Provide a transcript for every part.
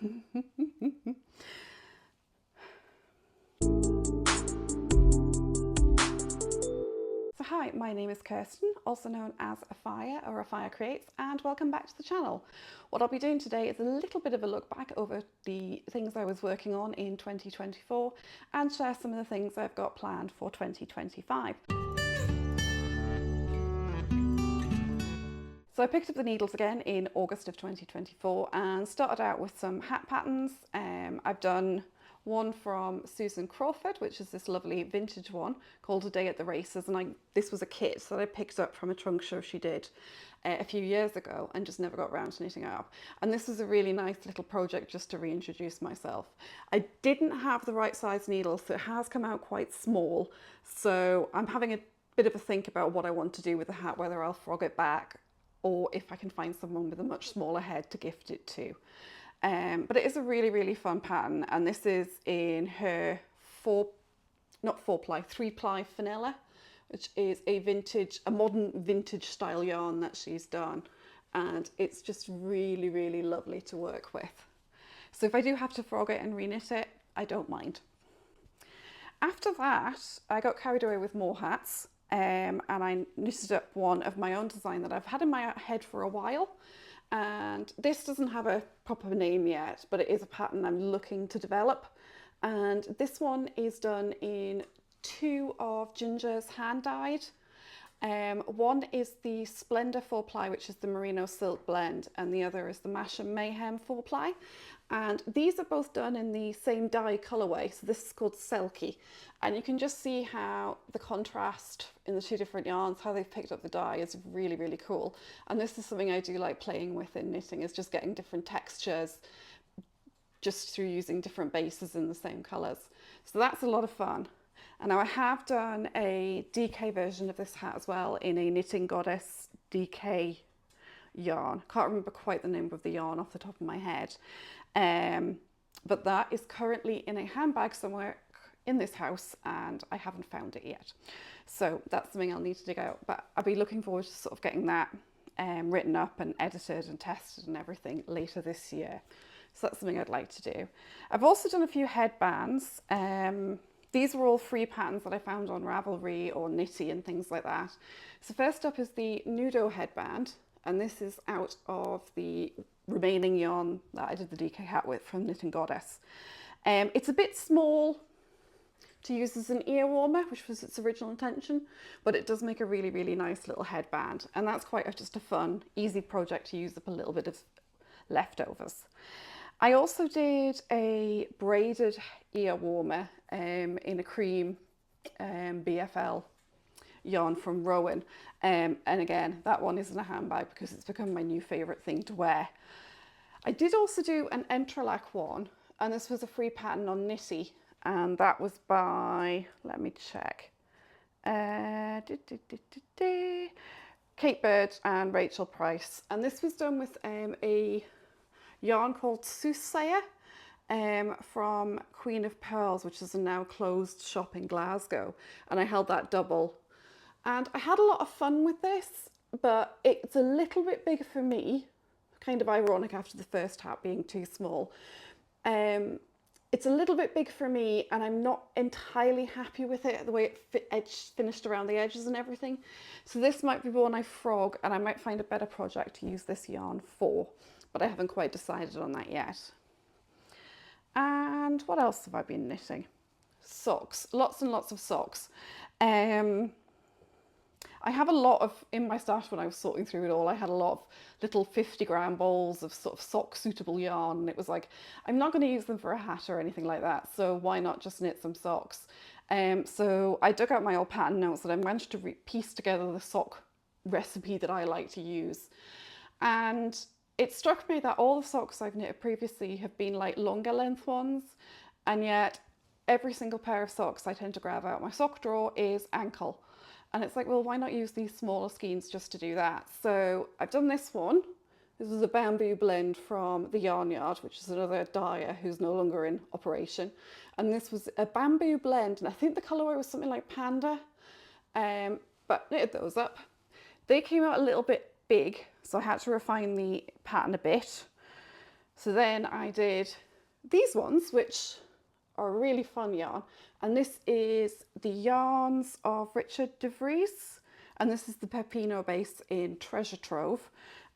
So hi, my name is Kirsten, also known as Afia or Afia Creates, and welcome back to the channel. What I'll be doing today is a little bit of a look back over the things I was working on in 2024 and share some of the things I've got planned for 2025. So I picked up the needles again in August of 2024 and started out with some hat patterns. I've done one from Susan Crawford, which is this lovely vintage one called A Day at the Races, and this was a kit that I picked up from a trunk show she did a few years ago and just never got around to knitting up. And this was a really nice little project just to reintroduce myself. I didn't have the right size needles, so it has come out quite small. So I'm having a bit of a think about what I want to do with the hat, whether I'll frog it back or if I can find someone with a much smaller head to gift it to. But it is a really, really fun pattern, and this is in her 3-ply Fenella, which is a modern vintage style yarn that she's done, and it's just really, really lovely to work with. So if I do have to frog it and reknit it, I don't mind. After that, I got carried away with more hats, and I knitted up one of my own design that I've had in my head for a while. And this doesn't have a proper name yet, but it is a pattern I'm looking to develop. And this one is done in 2 of Ginger's hand dyed. One is the Splendor 4-ply, which is the Merino Silk blend, and the other is the Masha Mayhem 4-ply. And these are both done in the same dye colorway, so this is called Selkie. And you can just see how the contrast in the 2 different yarns, how they've picked up the dye is really, really cool. And this is something I do like playing with in knitting, is just getting different textures just through using different bases in the same colors. So that's a lot of fun. And now I have done a DK version of this hat as well in a Knitting Goddess DK yarn. Can't remember quite the name of the yarn off the top of my head. But that is currently in a handbag somewhere in this house and I haven't found it yet. So that's something I'll need to dig out, but I'll be looking forward to sort of getting that written up and edited and tested and everything later this year. So that's something I'd like to do. I've also done a few headbands. These were all free patterns that I found on Ravelry or Knitty and things like that. So first up is the Nudo headband, and this is out of the remaining yarn that I did the DK hat with from Knitting Goddess. It's a bit small to use as an ear warmer, which was its original intention, but it does make a really, really nice little headband, and that's quite just a fun, easy project to use up a little bit of leftovers. I also did a braided ear warmer in a cream BFL yarn from Rowan. And again, that one is in a handbag because it's become my new favourite thing to wear. I did also do an Entrelac one, and this was a free pattern on Knitty, and that was by, let me check, Kate Bird and Rachel Price. And this was done with a yarn called Soothsayer from Queen of Pearls, which is a now closed shop in Glasgow, and I held that double. And I had a lot of fun with this, but it's a little bit big for me, kind of ironic after the first hat being too small. It's a little bit big for me, and I'm not entirely happy with it, the way it finished around the edges and everything. So this might be one I frog, and I might find a better project to use this yarn for, but I haven't quite decided on that yet. And what else have I been knitting? Socks, lots and lots of socks. I have a lot of, in my stash when I was sorting through it all, I had a lot of little 50-gram balls of sort of sock suitable yarn, and it was like, I'm not going to use them for a hat or anything like that, so why not just knit some socks? So I dug out my old pattern notes and I managed to piece together the sock recipe that I like to use. And it struck me that all the socks I've knitted previously have been like longer length ones, and yet every single pair of socks I tend to grab out my sock drawer is ankle. And it's like, well, why not use these smaller skeins just to do that? So I've done this one. This was a bamboo blend from the Yarn Yard, which is another dyer who's no longer in operation. And this was a bamboo blend, and I think the colourway was something like Panda, but knitted those up. They came out a little bit big, so I had to refine the pattern a bit. So then I did these ones, which are a really fun yarn. And this is the yarns of Richard de Vries. And this is the Pepino base in Treasure Trove.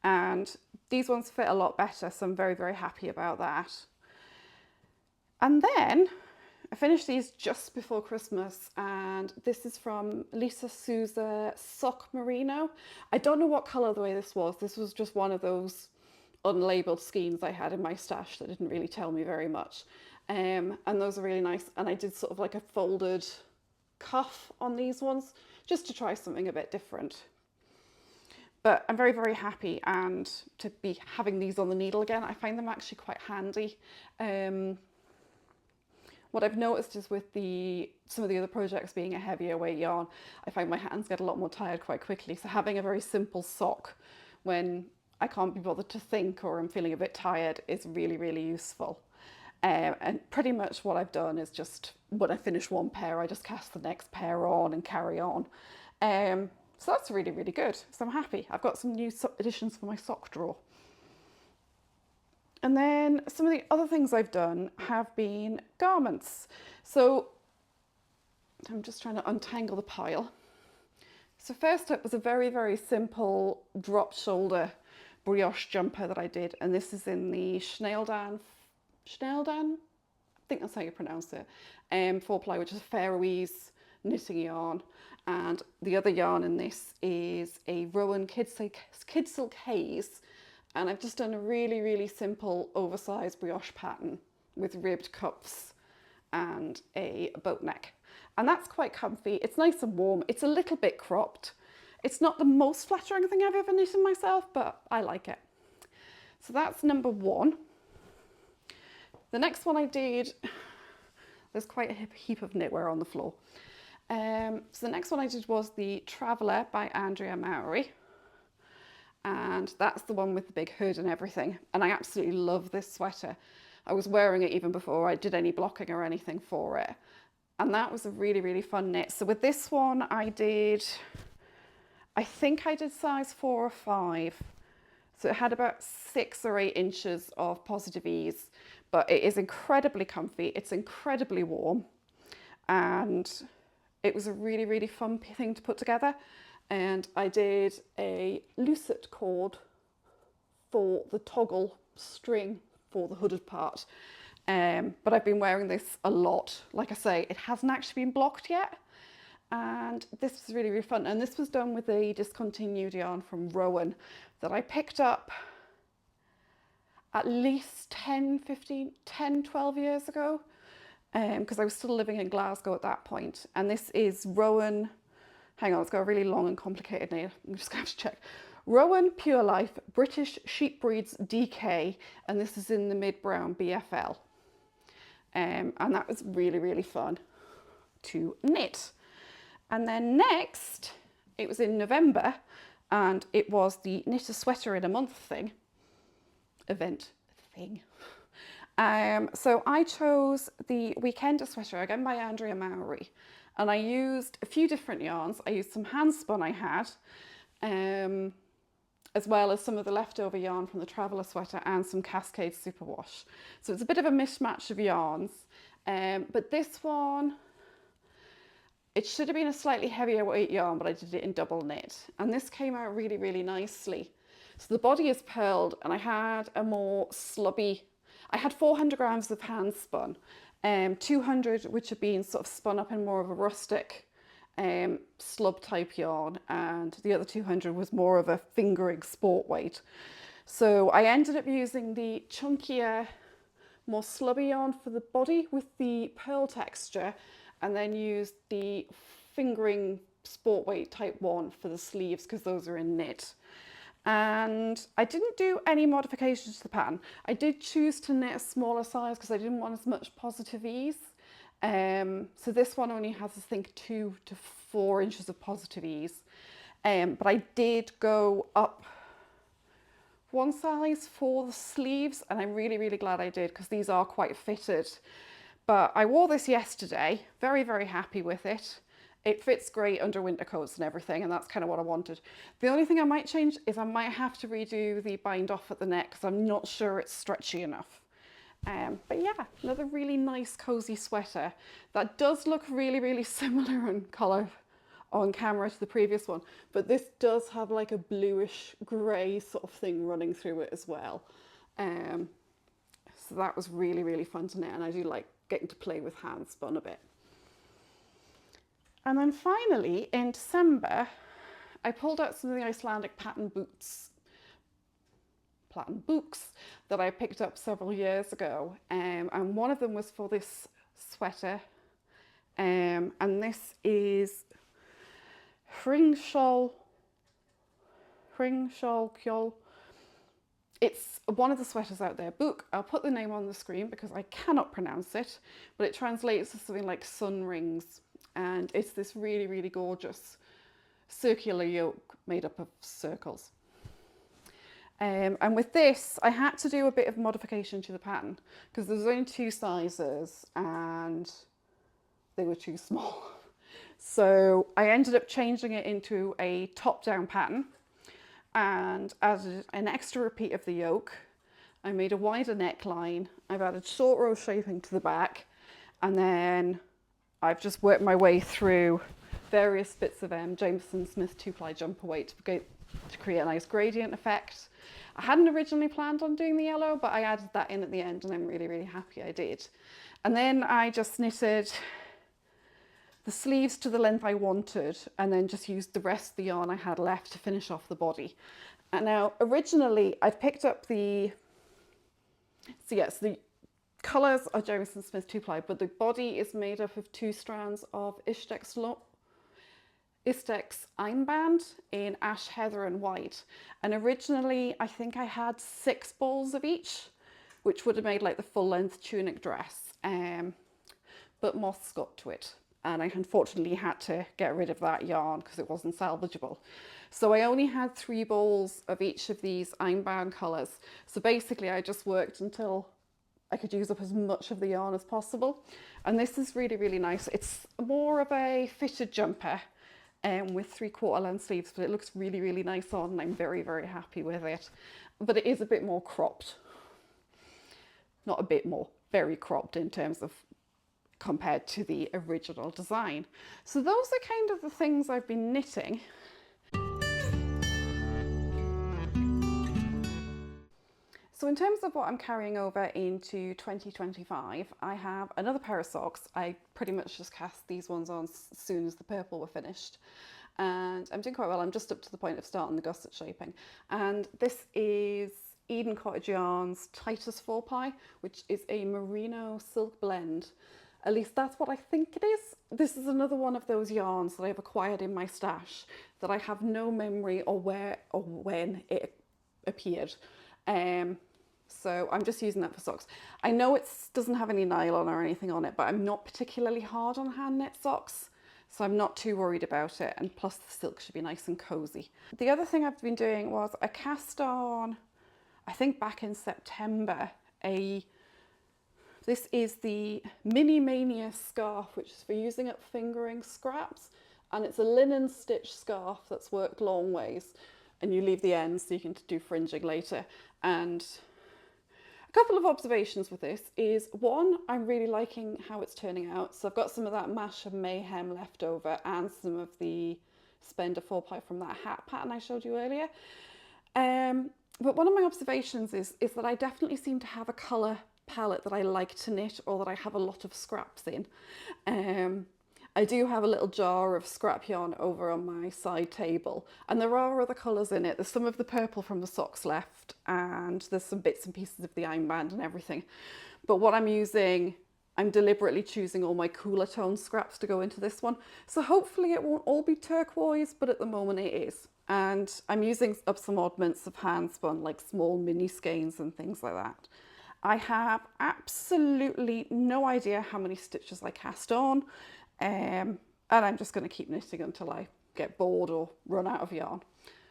And these ones fit a lot better, so I'm very, very happy about that. And then I finished these just before Christmas, and this is from Lisa Souza Sock Merino. I don't know what colour the way this was. This was just one of those unlabelled skeins I had in my stash that didn't really tell me very much. And those are really nice. And I did sort of like a folded cuff on these ones just to try something a bit different. But I'm very, very happy and to be having these on the needle again. I find them actually quite handy. What I've noticed is with some of the other projects being a heavier weight yarn, I find my hands get a lot more tired quite quickly. So having a very simple sock when I can't be bothered to think or I'm feeling a bit tired is really, really useful. And pretty much what I've done is just when I finish one pair, I just cast the next pair on and carry on. So that's really, really good. So I'm happy. I've got some new additions for my sock drawer. And then some of the other things I've done have been garments. So I'm just trying to untangle the pile. So first up was a very, very simple drop shoulder brioche jumper that I did. And this is in the Schnelldan, I think that's how you pronounce it, 4-ply, which is Faroese knitting yarn. And the other yarn in this is a Rowan Kid Silk Haze. And I've just done a really, really simple oversized brioche pattern with ribbed cuffs and a boat neck. And that's quite comfy. It's nice and warm. It's a little bit cropped. It's not the most flattering thing I've ever knitted myself, but I like it. So that's number one. The next one I did, there's quite a heap of knitwear on the floor. So the next one I did was the Traveller by Andrea Mowry. And that's the one with the big hood and everything. And I absolutely love this sweater. I was wearing it even before I did any blocking or anything for it. And that was a really, really fun knit. So with this one, I think I did size 4 or 5. So it had about 6 or 8 inches of positive ease, but it is incredibly comfy. It's incredibly warm. And it was a really, really fun thing to put together. And I did a lucite cord for the toggle string for the hooded part. But I've been wearing this a lot. Like I say, it hasn't actually been blocked yet. And this was really, really fun. And this was done with a discontinued yarn from Rowan that I picked up at least 12 years ago. Because I was still living in Glasgow at that point. And this is Rowan. Hang on, it's got a really long and complicated name. I'm just going to have to check. Rowan Pure Life British Sheep Breeds DK, and this is in the mid-brown BFL. And that was really, really fun to knit. And then next, it was in November, and it was the Knit a Sweater in a Month event thing. So I chose the Weekender sweater, again by Andrea Mowry. And I used a few different yarns. I used some hand spun I had, as well as some of the leftover yarn from the Traveller sweater and some Cascade Superwash. So it's a bit of a mismatch of yarns. But this one, it should have been a slightly heavier weight yarn, but I did it in double knit. And this came out really, really nicely. So the body is purled, and I had a more slubby, I had 400 grams of hand spun. 200 which have been sort of spun up in more of a rustic slub type yarn, and the other 200 was more of a fingering sport weight. So I ended up using the chunkier, more slubby yarn for the body with the pearl texture, and then used the fingering sport weight type one for the sleeves because those are in knit. And I didn't do any modifications to the pattern. I did choose to knit a smaller size because I didn't want as much positive ease. So this one only has, I think, 2 to 4 inches of positive ease. But I did go up one size for the sleeves, and I'm really, really glad I did because these are quite fitted. But I wore this yesterday, very, very happy with it. It fits great under winter coats and everything, and that's kind of what I wanted. The only thing I might change is I might have to redo the bind off at the neck because I'm not sure it's stretchy enough. But yeah, another really nice cozy sweater that does look really, really similar in colour on camera to the previous one, but this does have like a bluish grey sort of thing running through it as well. So that was really, really fun to knit, and I do like getting to play with hand spun a bit. And then finally in December, I pulled out some of the Icelandic pattern books that I picked up several years ago, and one of them was for this sweater, and this is Hringskjol. It's one of the sweaters out there book. I'll put the name on the screen because I cannot pronounce it, but it translates to something like sun rings, and it's this really, really gorgeous circular yoke made up of circles. And with this, I had to do a bit of modification to the pattern because there's only 2 sizes and they were too small. So I ended up changing it into a top-down pattern and added an extra repeat of the yoke. I made a wider neckline. I've added short row shaping to the back, and then I've just worked my way through various bits of Jameson Smith 2-ply jumper weight to create a nice gradient effect. I hadn't originally planned on doing the yellow, but I added that in at the end, and I'm really, really happy I did. And then I just knitted the sleeves to the length I wanted, and then just used the rest of the yarn I had left to finish off the body. And now originally I'd picked up the colours are Jameson Smith 2-ply, but the body is made up of 2 strands of Istex Einband in ash, heather and white. And originally I think I had 6 balls of each, which would have made like the full length tunic dress, but moths got to it, and I unfortunately had to get rid of that yarn because it wasn't salvageable. So I only had 3 balls of each of these Einband colours. So basically I just worked until I could use up as much of the yarn as possible. And this is really, really nice. It's more of a fitted jumper with 3/4 length sleeves, but it looks really, really nice on, and I'm very, very happy with it. But it is a bit more cropped. Not a bit more, very cropped in terms of compared to the original design. So those are kind of the things I've been knitting. So in terms of what I'm carrying over into 2025, I have another pair of socks. I pretty much just cast these ones on as soon as the purple were finished. And I'm doing quite well. I'm just up to the point of starting the gusset shaping. And this is Eden Cottage Yarns Titus 4-ply, which is a merino silk blend. At least that's what I think it is. This is another one of those yarns that I've acquired in my stash that I have no memory or where or when it appeared. So I'm just using that for socks. I know it doesn't have any nylon or anything on it, but I'm not particularly hard on hand knit socks, so I'm not too worried about it. And plus the silk should be nice and cozy. The other thing I've been doing was I cast on, I think back in September, this is the Mini Mania scarf, which is for using up fingering scraps. And it's a linen stitch scarf that's worked long ways, and you leave the ends so you can do fringing later. And a couple of observations with this is, one, I'm really liking how it's turning out. So I've got some of that Mash of Mayhem left over and some of the Spender 4-ply from that hat pattern I showed you earlier. But one of my observations is that I definitely seem to have a colour palette that I like to knit, or that I have a lot of scraps in. I do have a little jar of scrap yarn over on my side table, and there are other colours in it. There's some of the purple from the socks left, and there's some bits and pieces of the Einband and everything. But what I'm using, I'm deliberately choosing all my cooler tone scraps to go into this one. So hopefully it won't all be turquoise, but at the moment it is. And I'm using up some oddments of hand spun, like small mini skeins and things like that. I have absolutely no idea how many stitches I cast on. And I'm just going to keep knitting until I get bored or run out of yarn.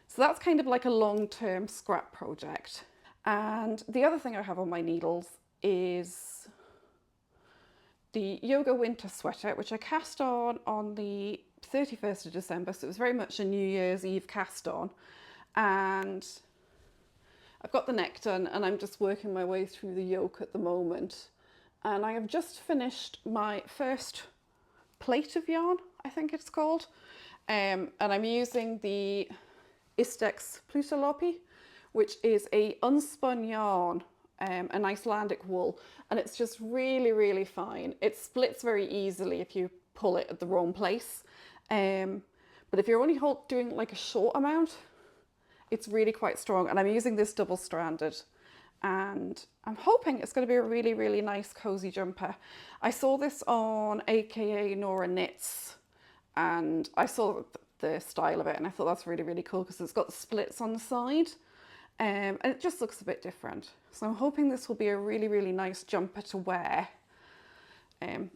So that's kind of like a long-term scrap project. And the other thing I have on my needles is the Yoga Winter sweater, which I cast on the 31st of December, so it was very much a New Year's Eve cast on. And I've got the neck done and I'm just working my way through the yoke at the moment. And I have just finished my first plate of yarn, I think it's called. And I'm using the Istex Plutalopi, which is a unspun yarn, an Icelandic wool, and it's just really, really fine. It splits very easily if you pull it at the wrong place. But if you're only doing like a short amount, it's really quite strong. And I'm using this double stranded, and I'm hoping it's going to be a really, really nice cozy jumper. I saw this on AKA Nora Knits, and I saw the style of it and I thought that's really, really cool because it's got the splits on the side, and it just looks a bit different. So I'm hoping this will be a really, really nice jumper to wear.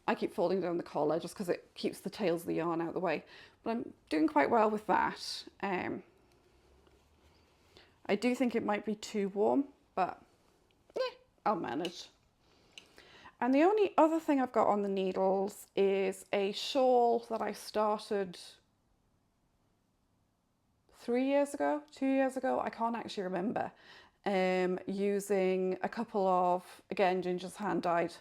I keep folding down the collar just because it keeps the tails of the yarn out of the way, but I'm doing quite well with that. I do think it might be too warm, but yeah, I'll manage. And the only other thing I've got on the needles is a shawl that I started 2 years ago, I can't actually remember, using a couple of, again, Ginger's hand dyed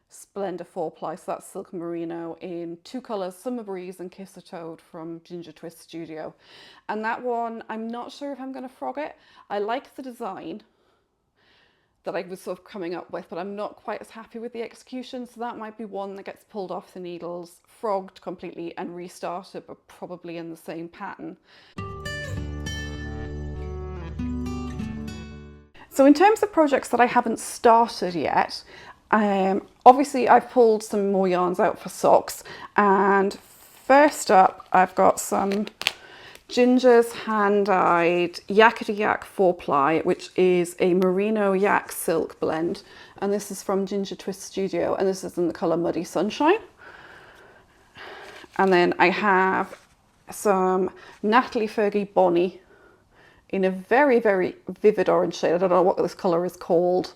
Splendor 4-ply, so that's Silk Merino in 2 colours, Summer Breeze and Kiss a Toad from Ginger Twist Studio. And that one, I'm not sure if I'm going to frog it. I like the design that I was sort of coming up with, but I'm not quite as happy with the execution, so that might be one that gets pulled off the needles, frogged completely and restarted, but probably in the same pattern. So in terms of projects that I haven't started yet, obviously I've pulled some more yarns out for socks, and first up I've got some Ginger's hand-dyed Yakety Yak 4-ply, which is a merino yak silk blend, and this is from Ginger Twist Studio, and this is in the colour Muddy Sunshine. And then I have some Natalie Fergie Bonnie in a very, very vivid orange shade. I don't know what this colour is called.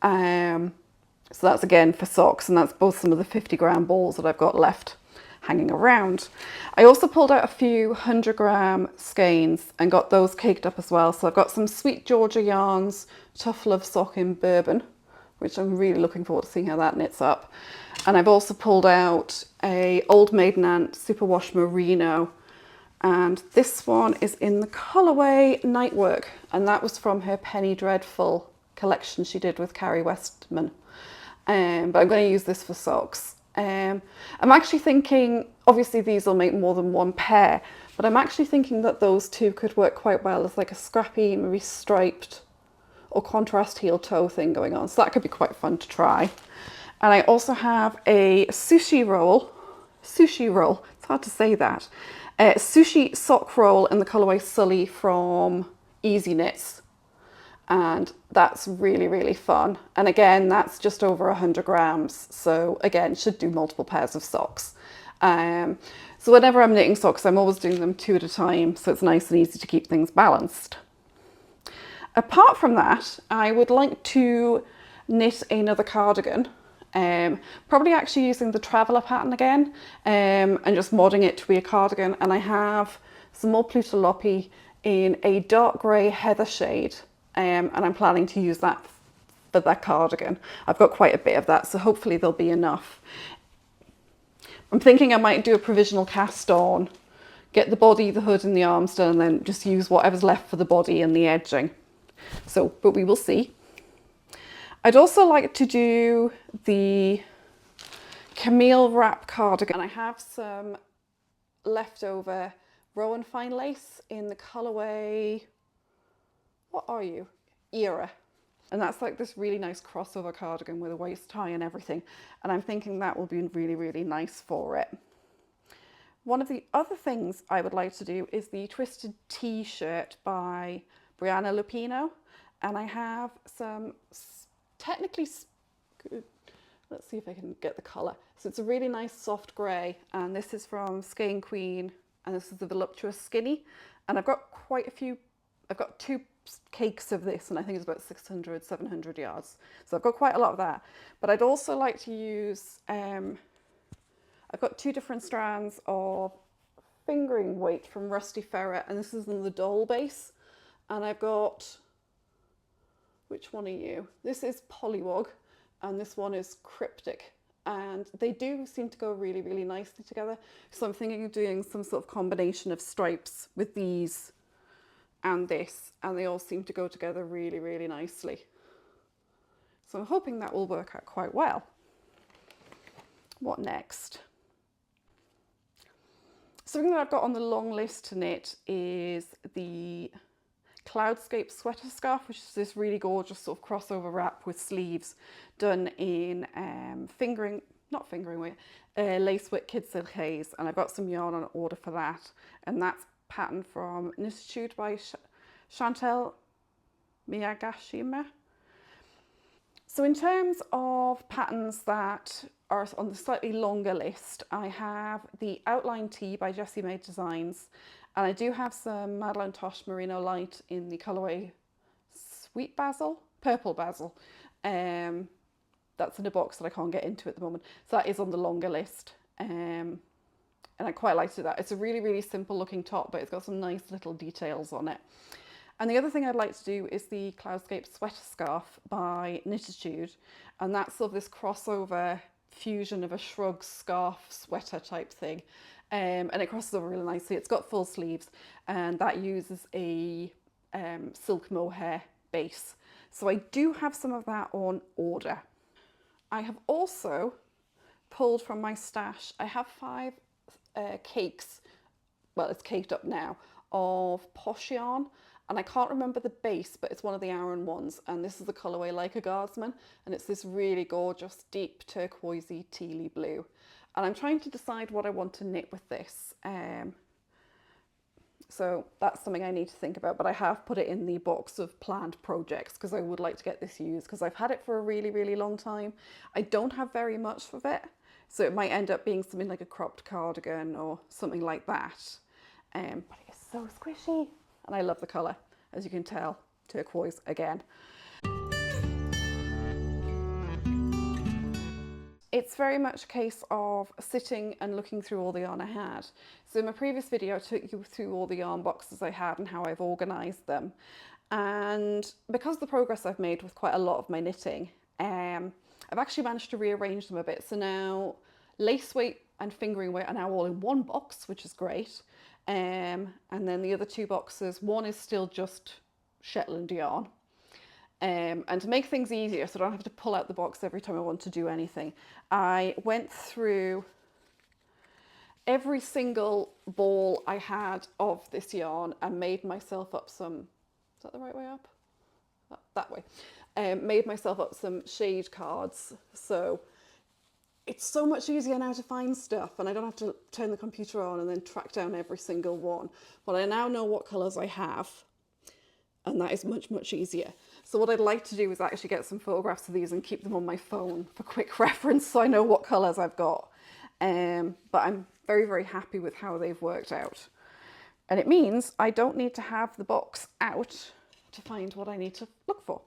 So that's again for socks, and that's both some of the 50-gram balls that I've got left hanging around. I also pulled out a few 100-gram skeins and got those caked up as well. So I've got some Sweet Georgia yarns, Tough Love sock in Bourbon, which I'm really looking forward to seeing how that knits up. And I've also pulled out a Old Maiden Aunt Superwash Merino, and this one is in the colourway Nightwork, and that was from her Penny Dreadful collection she did with Carrie Westman. But I'm going to use this for socks. I'm actually thinking, obviously these will make more than one pair, but I'm actually thinking that those two could work quite well as like a scrappy, maybe striped or contrast heel toe thing going on. So that could be quite fun to try. And I also have a sushi roll, it's hard to say that, sushi sock roll in the colourway Sully from Easy Knits. And that's really, really fun. And again, that's just over 100 grams. So again, should do multiple pairs of socks. So whenever I'm knitting socks, I'm always doing them 2 at a time. So it's nice and easy to keep things balanced. Apart from that, I would like to knit another cardigan. Probably actually using the Traveller pattern again, and just modding it to be a cardigan. And I have some more Plutalopi in a dark grey heather shade. And I'm planning to use that for that cardigan. I've got quite a bit of that, so hopefully there'll be enough. I'm thinking I might do a provisional cast on, get the body, the hood and the arms done, and then just use whatever's left for the body and the edging. So, but we will see. I'd also like to do the Camille wrap cardigan. I have some leftover Rowan fine lace in the colourway, what are you? Era. And that's like this really nice crossover cardigan with a waist tie and everything. And I'm thinking that will be really, really nice for it. One of the other things I would like to do is the Twisted T-shirt by Brianna Lupino. And I have some technically, let's see if I can get the colour. So it's a really nice soft grey, and this is from Skein Queen, and this is the Voluptuous Skinny. And I've got quite a few, I've got 2 cakes of this, and I think it's about 600, 700 yards. So I've got quite a lot of that. But I'd also like to use, I've got 2 different strands of fingering weight from Rusty Ferret, and this is in the doll base. And I've got, which one are you? This is Pollywog, and this one is Cryptic. And they do seem to go really, really nicely together. So I'm thinking of doing some sort of combination of stripes with these and this, and they all seem to go together really, really nicely. So I'm hoping that will work out quite well. What next? Something that I've got on the long list to knit is the Cloudscape sweater scarf, which is this really gorgeous sort of crossover wrap with sleeves done in lace with Kid Silk Haze, and I've got some yarn on order for that, and that's pattern from Knititude by Chantel Miyagashima. So in terms of patterns that are on the slightly longer list, I have the Outline Tee by Jessie Maed Designs, and I do have some Madeleine Tosh Merino Light in the colourway Sweet Basil, Purple Basil. That's in a box that I can't get into at the moment. So that is on the longer list. And I quite liked that. It's a really, really simple looking top, but it's got some nice little details on it. And the other thing I'd like to do is the Cloudscape sweater scarf by Knititude. And that's sort of this crossover fusion of a shrug scarf sweater type thing. And it crosses over really nicely. It's got full sleeves, and that uses a silk mohair base. So I do have some of that on order. I have also pulled from my stash, I have 5 cakes, well, it's caked up now, of Posh yarn, and I can't remember the base, but it's one of the Aran ones, and this is the colourway Like a Guardsman, and it's this really gorgeous deep turquoisey tealy blue, and I'm trying to decide what I want to knit with this. So that's something I need to think about, but I have put it in the box of planned projects because I would like to get this used because I've had it for a really, really long time. I don't have very much of it, so it might end up being something like a cropped cardigan or something like that. But it is so squishy, and I love the colour, as you can tell, turquoise again. It's very much a case of sitting and looking through all the yarn I had. So in my previous video, I took you through all the yarn boxes I had and how I've organised them. And because of the progress I've made with quite a lot of my knitting, I've actually managed to rearrange them a bit. So now lace weight and fingering weight are now all in one box, which is great. And then the other 2 boxes, one is still just Shetland yarn. And to make things easier, so I don't have to pull out the box every time I want to do anything, I went through every single ball I had of this yarn and made myself up some, is that the right way up? That way. Made myself up some shade cards. So it's so much easier now to find stuff, and I don't have to turn the computer on and then track down every single one. But I now know what colours I have, and that is much, much easier. So what I'd like to do is actually get some photographs of these and keep them on my phone for quick reference so I know what colours I've got. But I'm very, very happy with how they've worked out. And it means I don't need to have the box out to find what I need to look for.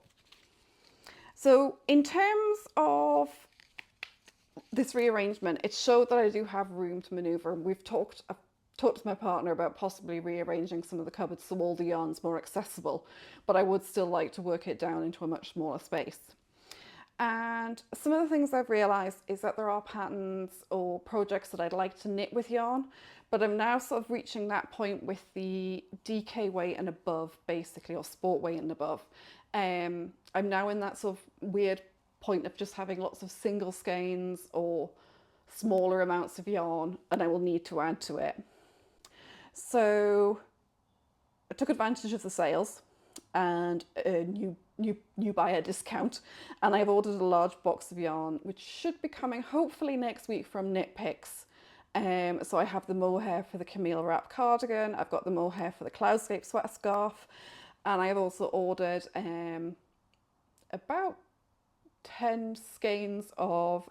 So in terms of this rearrangement, it showed that I do have room to manoeuvre. I've talked to my partner about possibly rearranging some of the cupboards so all the yarn's more accessible, but I would still like to work it down into a much smaller space. And some of the things I've realised is that there are patterns or projects that I'd like to knit with yarn, but I'm now sort of reaching that point with the DK weight and above, basically, or sport weight and above. I'm now in that sort of weird point of just having lots of single skeins or smaller amounts of yarn, and I will need to add to it. So I took advantage of the sales and a new buyer discount, and I've ordered a large box of yarn which should be coming hopefully next week from Knit Picks. So I have the mohair for the Camille wrap cardigan, I've got the mohair for the Cloudscape sweater scarf, and I've also ordered about 10 skeins of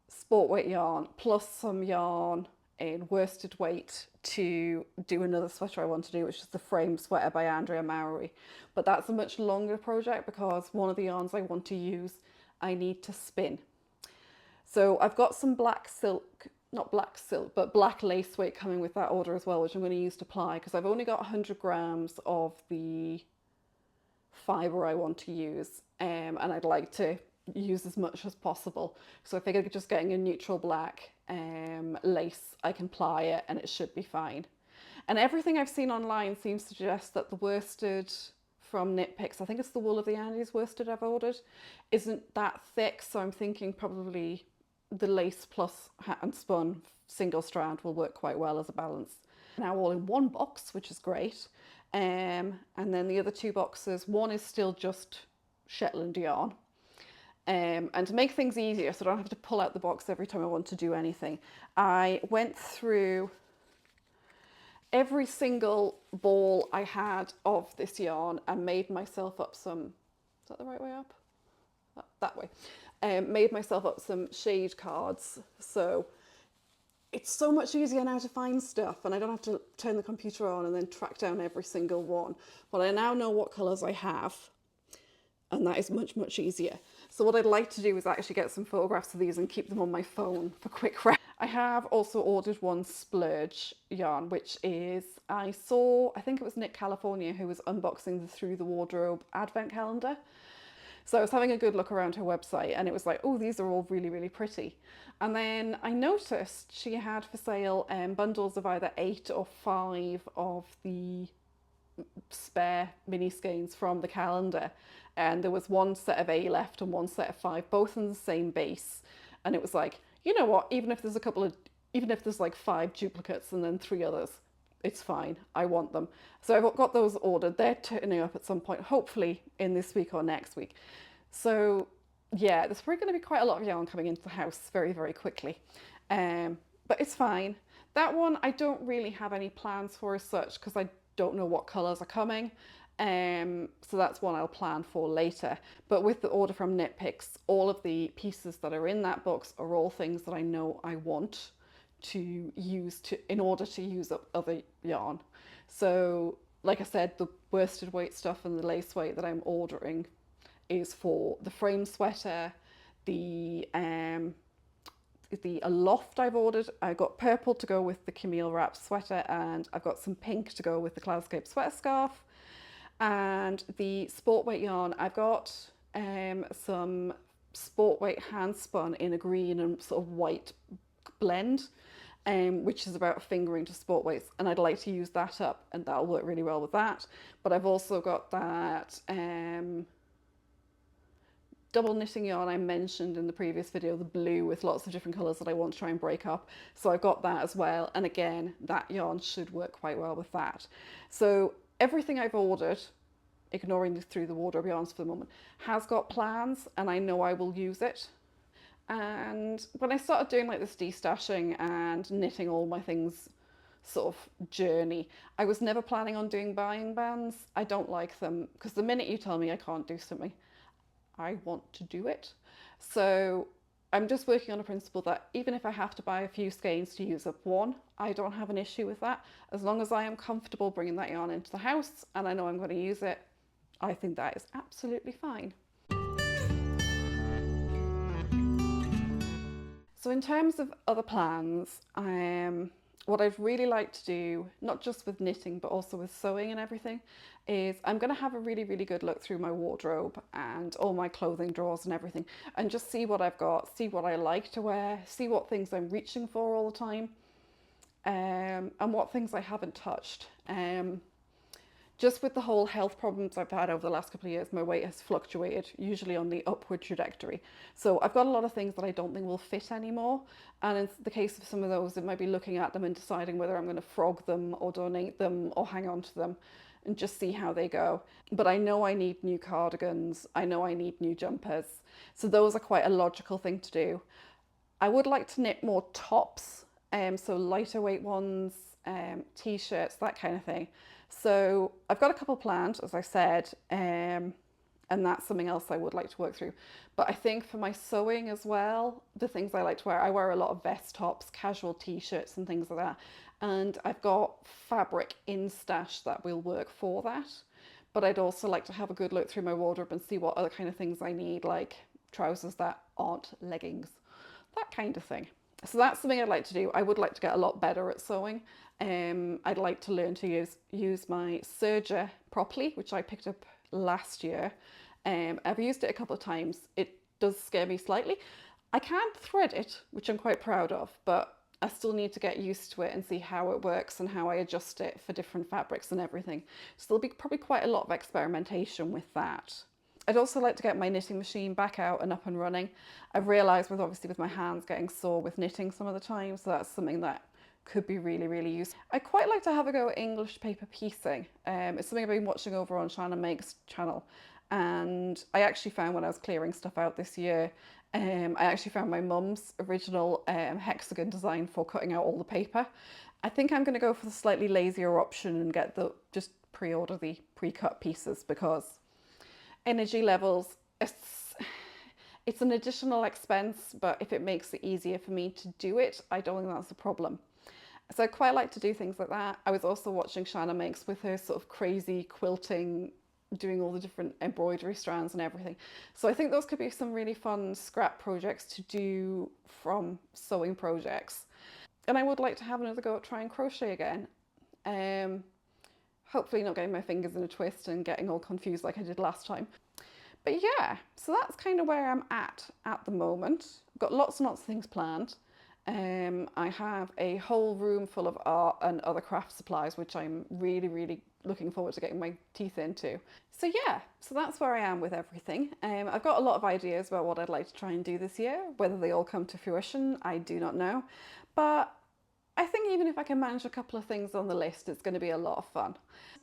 sport weight yarn plus some yarn in worsted weight to do another sweater I want to do, which is the frame sweater by Andrea Mowry. But that's a much longer project because one of the yarns I want to use I need to spin. So I've got some black silk, not black silk, but black lace weight coming with that order as well, which I'm going to use to ply, because I've only got 100 grams of the fibre I want to use, and I'd like to use as much as possible. So I figured just getting a neutral black lace, I can ply it and it should be fine. And everything I've seen online seems to suggest that the worsted from Knit Picks, I think it's the Wool of the Andes worsted I've ordered, isn't that thick, so I'm thinking probably the lace plus hat and spun single strand will work quite well as a balance. Now all in one box, which is great. And then the other two boxes, one is still just Shetland yarn. And to make things easier, so I don't have to pull out the box every time I want to do anything, I went through every single ball I had of this yarn and made myself up some, is that the right way up? That way. Made myself up some shade cards. So it's so much easier now to find stuff, and I don't have to turn the computer on and then track down every single one. But I now know what colours I have, and that is much, much easier. So what I'd like to do is actually get some photographs of these and keep them on my phone for quick reference. I have also ordered one splurge yarn, which is, I think it was Nick California who was unboxing the Through the Wardrobe advent calendar. So I was having a good look around her website and it was like, oh, these are all really, really pretty. And then I noticed she had for sale bundles of either 8 or 5 of the spare mini skeins from the calendar. And there was one set of 8 left and one set of 5, both in the same base. And it was like, you know what, even if there's like 5 duplicates and then 3 others, it's fine, I want them. So I've got those ordered. They're turning up at some point, hopefully in this week or next week. So yeah, there's probably going to be quite a lot of yarn coming into the house very, very quickly. But it's fine. That one I don't really have any plans for as such, because I don't know what colours are coming. So that's one I'll plan for later. But with the order from Knit Picks, all of the pieces that are in that box are all things that I know I want to use in order to use up other yarn. So like I said, the worsted weight stuff and the lace weight that I'm ordering is for the frame sweater, the Aloft I've ordered. I got purple to go with the Camille wrap sweater, and I've got some pink to go with the Cloudscape sweater scarf. And the sport weight yarn, I've got some sport weight hand spun in a green and sort of white blend, which is about fingering to sport weights, and I'd like to use that up, and that'll work really well with that. But I've also got that double knitting yarn I mentioned in the previous video, the blue with lots of different colours that I want to try and break up. So I've got that as well, and again, that yarn should work quite well with that. So everything I've ordered, ignoring the Through the Wardrobe yarns for the moment, has got plans, and I know I will use it. And when I started doing like this destashing and knitting all my things sort of journey, I was never planning on doing buying bans. I don't like them, because the minute you tell me I can't do something, I want to do it. So I'm just working on a principle that even if I have to buy a few skeins to use up one, I don't have an issue with that. As long as I am comfortable bringing that yarn into the house and I know I'm going to use it, I think that is absolutely fine. So in terms of other plans, what I'd really like to do, not just with knitting, but also with sewing and everything, is I'm going to have a really, really good look through my wardrobe and all my clothing drawers and everything, and just see what I've got, see what I like to wear, see what things I'm reaching for all the time, and what things I haven't touched. Just with the whole health problems I've had over the last couple of years, my weight has fluctuated, usually on the upward trajectory. So I've got a lot of things that I don't think will fit anymore. And in the case of some of those, it might be looking at them and deciding whether I'm going to frog them or donate them or hang on to them and just see how they go. But I know I need new cardigans. I know I need new jumpers. So those are quite a logical thing to do. I would like to knit more tops, so lighter weight ones, t-shirts, that kind of thing. So I've got a couple planned, as I said, and that's something else I would like to work through. But I think for my sewing as well, the things I like to wear, I wear a lot of vest tops, casual t-shirts and things like that. And I've got fabric in stash that will work for that. But I'd also like to have a good look through my wardrobe and see what other kind of things I need, like trousers that aren't leggings, that kind of thing. So that's something I'd like to do. I would like to get a lot better at sewing. I'd like to learn to use my serger properly, which I picked up last year. I've used it a couple of times. It does scare me slightly. I can thread it, which I'm quite proud of, but I still need to get used to it and see how it works and how I adjust it for different fabrics and everything. So there'll be probably quite a lot of experimentation with that. I'd also like to get my knitting machine back out and up and running. I've realised obviously with my hands getting sore with knitting some of the time, so that's something that could be really, really useful. I quite like to have a go at English paper piecing. It's something I've been watching over on Shannon Makes channel. And I actually found when I was clearing stuff out this year, I actually found my mum's original hexagon design for cutting out all the paper. I think I'm going to go for the slightly lazier option and just pre-order the pre-cut pieces, because energy levels, it's an additional expense, but if it makes it easier for me to do it, I don't think that's a problem. So I quite like to do things like that. I was also watching Shannon Makes with her sort of crazy quilting, doing all the different embroidery strands and everything. So I think those could be some really fun scrap projects to do from sewing projects. And I would like to have another go at trying crochet again. Hopefully not getting my fingers in a twist and getting all confused like I did last time. But yeah, so that's kind of where I'm at the moment. I've got lots and lots of things planned. I have a whole room full of art and other craft supplies, which I'm really, really looking forward to getting my teeth into. So yeah, so that's where I am with everything. I've got a lot of ideas about what I'd like to try and do this year. Whether they all come to fruition, I do not know. But I think even if I can manage a couple of things on the list, it's going to be a lot of fun.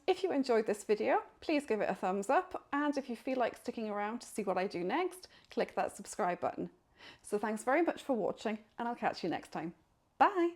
If you enjoyed this video, please give it a thumbs up. And if you feel like sticking around to see what I do next, click that subscribe button. So thanks very much for watching, and I'll catch you next time. Bye!